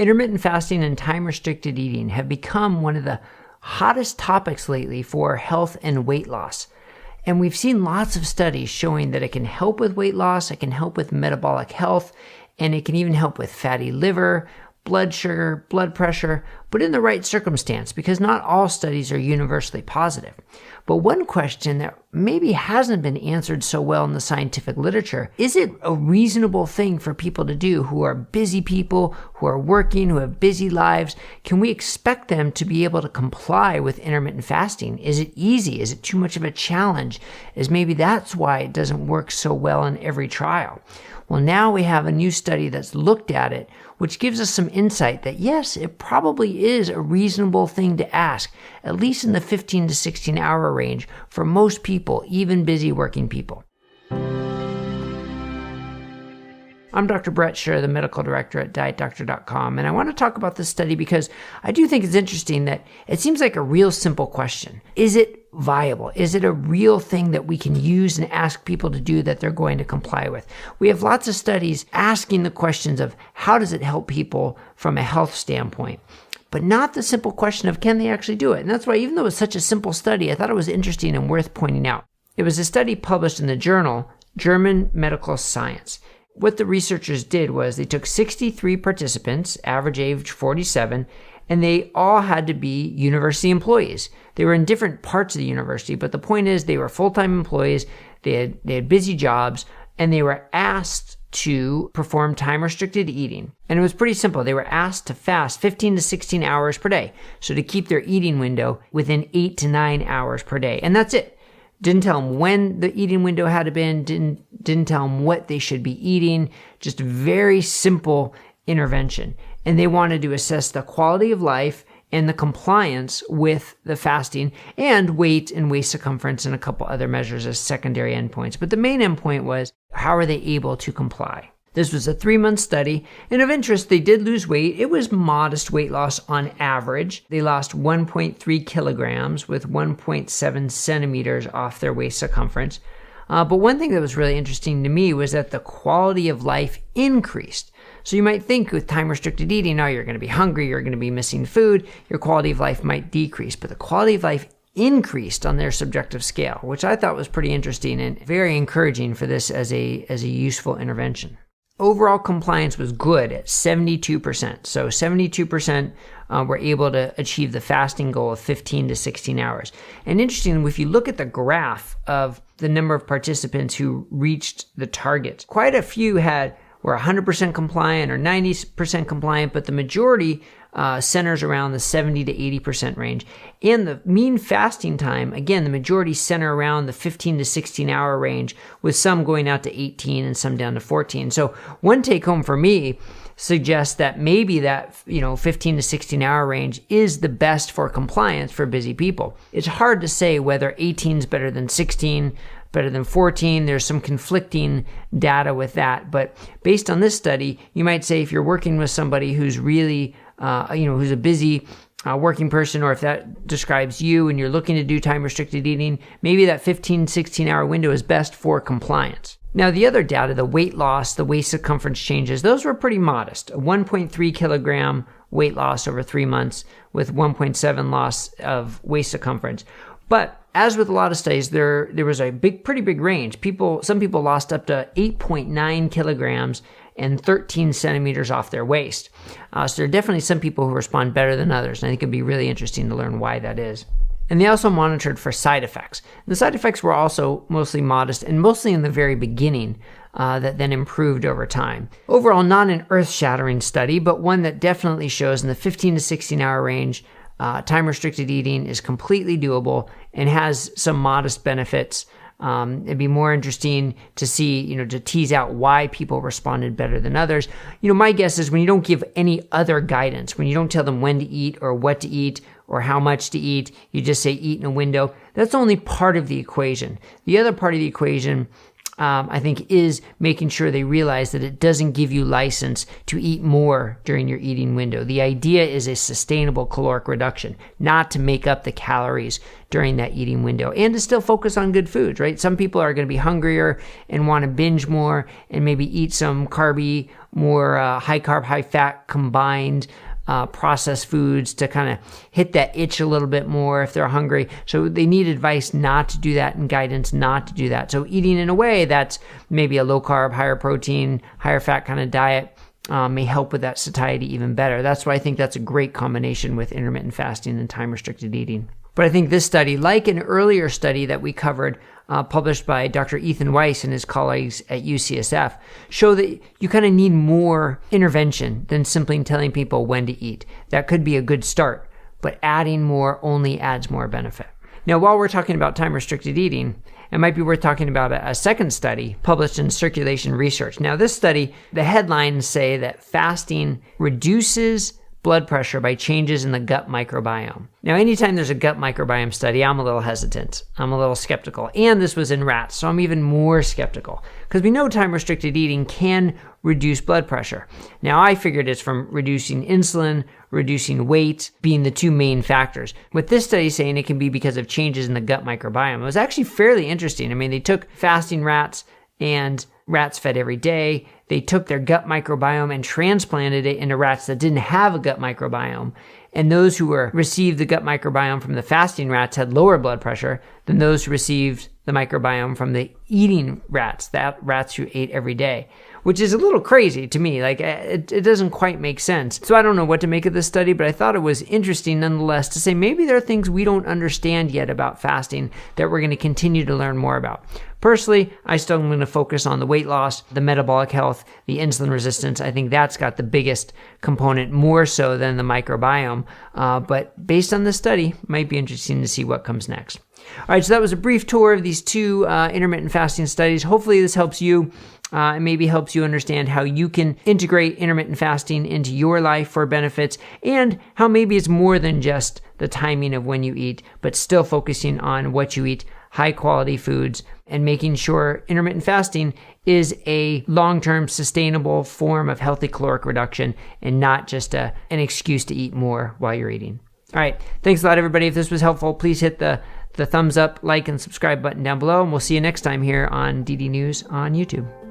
Intermittent fasting and time-restricted eating have become one of the hottest topics lately for health and weight loss. And we've seen lots of studies showing that it can help with weight loss, it can help with metabolic health, and it can even help with fatty liver, blood sugar, blood pressure, but in the right circumstance, because not all studies are universally positive. But one question that maybe hasn't been answered so well in the scientific literature, is it a reasonable thing for people to do who are busy people, who are working, who have busy lives? Can we expect them to be able to comply with intermittent fasting? Is it easy? Is it too much of a challenge? Is maybe that's why it doesn't work so well in every trial? Well, now we have a new study that's looked at it, which gives us some insight that yes, it probably is a reasonable thing to ask, at least in the 15 to 16 hour range for most people, even busy working people. I'm Dr. Brett Scher, the medical director at DietDoctor.com, and I want to talk about this study because I do think it's interesting that it seems like a real simple question. Is it viable? Is it a real thing that we can use and ask people to do that they're going to comply with? We have lots of studies asking the questions of how does it help people from a health standpoint, but not the simple question of can they actually do it? And that's why even though it's such a simple study, I thought it was interesting and worth pointing out. It was a study published in the journal German Medical Science. What the researchers did was they took 63 participants, average age 47, and they all had to be university employees. They were in different parts of the university, but the point is they were full-time employees, they had busy jobs, and they were asked to perform time-restricted eating. And it was pretty simple. They were asked to fast 15 to 16 hours per day, so to keep their eating window within 8 to 9 hours per day. And that's it. Didn't tell them when the eating window had to be, didn't tell them what they should be eating, just a very simple intervention. And they wanted to assess the quality of life and the compliance with the fasting and weight and waist circumference and a couple other measures as secondary endpoints. But the main endpoint was how are they able to comply? This was a 3-month study, and of interest, they did lose weight. It was modest weight loss on average. They lost 1.3 kilograms with 1.7 centimeters off their waist circumference. But one thing that was really interesting to me was that the quality of life increased. So you might think with time-restricted eating, oh, you're going to be hungry, you're going to be missing food, your quality of life might decrease, but the quality of life increased on their subjective scale, which I thought was pretty interesting and very encouraging for this as a useful intervention. Overall compliance was good at 72%. So 72% were able to achieve the fasting goal of 15 to 16 hours. And interestingly, if you look at the graph of the number of participants who reached the target, quite a few were 100% compliant or 90% compliant, but the majority centers around the 70 to 80% range. And the mean fasting time, again, the majority center around the 15 to 16 hour range, with some going out to 18 and some down to 14. So one take home for me suggests that maybe that 15 to 16 hour range is the best for compliance for busy people. It's hard to say whether 18 is better than 16, better than 14. There's some conflicting data with that. But based on this study, you might say if you're working with somebody who's really, who's a busy working person, or if that describes you and you're looking to do time-restricted eating, maybe that 15, 16-hour window is best for compliance. Now, the other data, the weight loss, the waist circumference changes, those were pretty modest. A 1.3 kilogram weight loss over 3 months with 1.7 loss of waist circumference. But as with a lot of studies, there was a pretty big range. Some people lost up to 8.9 kilograms and 13 centimeters off their waist. So there are definitely some people who respond better than others, and I think it'd be really interesting to learn why that is. And they also monitored for side effects. And the side effects were also mostly modest and mostly in the very beginning, that then improved over time. Overall, not an earth-shattering study, but one that definitely shows in the 15 to 16-hour range, time-restricted eating is completely doable and has some modest benefits. It'd be more interesting to see, to tease out why people responded better than others. My guess is when you don't give any other guidance, when you don't tell them when to eat or what to eat or how much to eat, you just say eat in a window, that's only part of the equation. The other part of the equation I think, is making sure they realize that it doesn't give you license to eat more during your eating window. The idea is a sustainable caloric reduction, not to make up the calories during that eating window, and to still focus on good foods, right? Some people are going to be hungrier and want to binge more and maybe eat some carby, more high carb, high fat combined processed foods to kind of hit that itch a little bit more if they're hungry. So they need advice not to do that and guidance not to do that. So eating in a way that's maybe a low carb, higher protein, higher fat kind of diet may help with that satiety even better. That's why I think that's a great combination with intermittent fasting and time restricted eating. But I think this study, like an earlier study that we covered, published by Dr. Ethan Weiss and his colleagues at UCSF, show that you kind of need more intervention than simply telling people when to eat. That could be a good start, but adding more only adds more benefit. Now, while we're talking about time-restricted eating, it might be worth talking about a second study published in Circulation Research. Now, this study, the headlines say that fasting reduces blood pressure by changes in the gut microbiome. Now, anytime there's a gut microbiome study, I'm a little hesitant. I'm a little skeptical. And this was in rats, so I'm even more skeptical. Because we know time-restricted eating can reduce blood pressure. Now, I figured it's from reducing insulin, reducing weight, being the two main factors. With this study saying it can be because of changes in the gut microbiome, it was actually fairly interesting. I mean, they took fasting rats and rats fed every day. They took their gut microbiome and transplanted it into rats that didn't have a gut microbiome. And those who received the gut microbiome from the fasting rats had lower blood pressure than those who received the microbiome from the eating rats, that rats who ate every day, which is a little crazy to me. Like, it doesn't quite make sense. So I don't know what to make of this study, but I thought it was interesting nonetheless to say maybe there are things we don't understand yet about fasting that we're going to continue to learn more about. Personally, I still am going to focus on the weight loss, the metabolic health, the insulin resistance. I think that's got the biggest component, more so than the microbiome. But based on this study, it might be interesting to see what comes next. All right, so that was a brief tour of these two intermittent fasting studies. Hopefully this helps you. It maybe helps you understand how you can integrate intermittent fasting into your life for benefits, and how maybe it's more than just the timing of when you eat, but still focusing on what you eat, high quality foods, and making sure intermittent fasting is a long-term sustainable form of healthy caloric reduction and not just an excuse to eat more while you're eating. All right, thanks a lot, everybody. If this was helpful, please hit the thumbs up, like, and subscribe button down below, and we'll see you next time here on DD News on YouTube.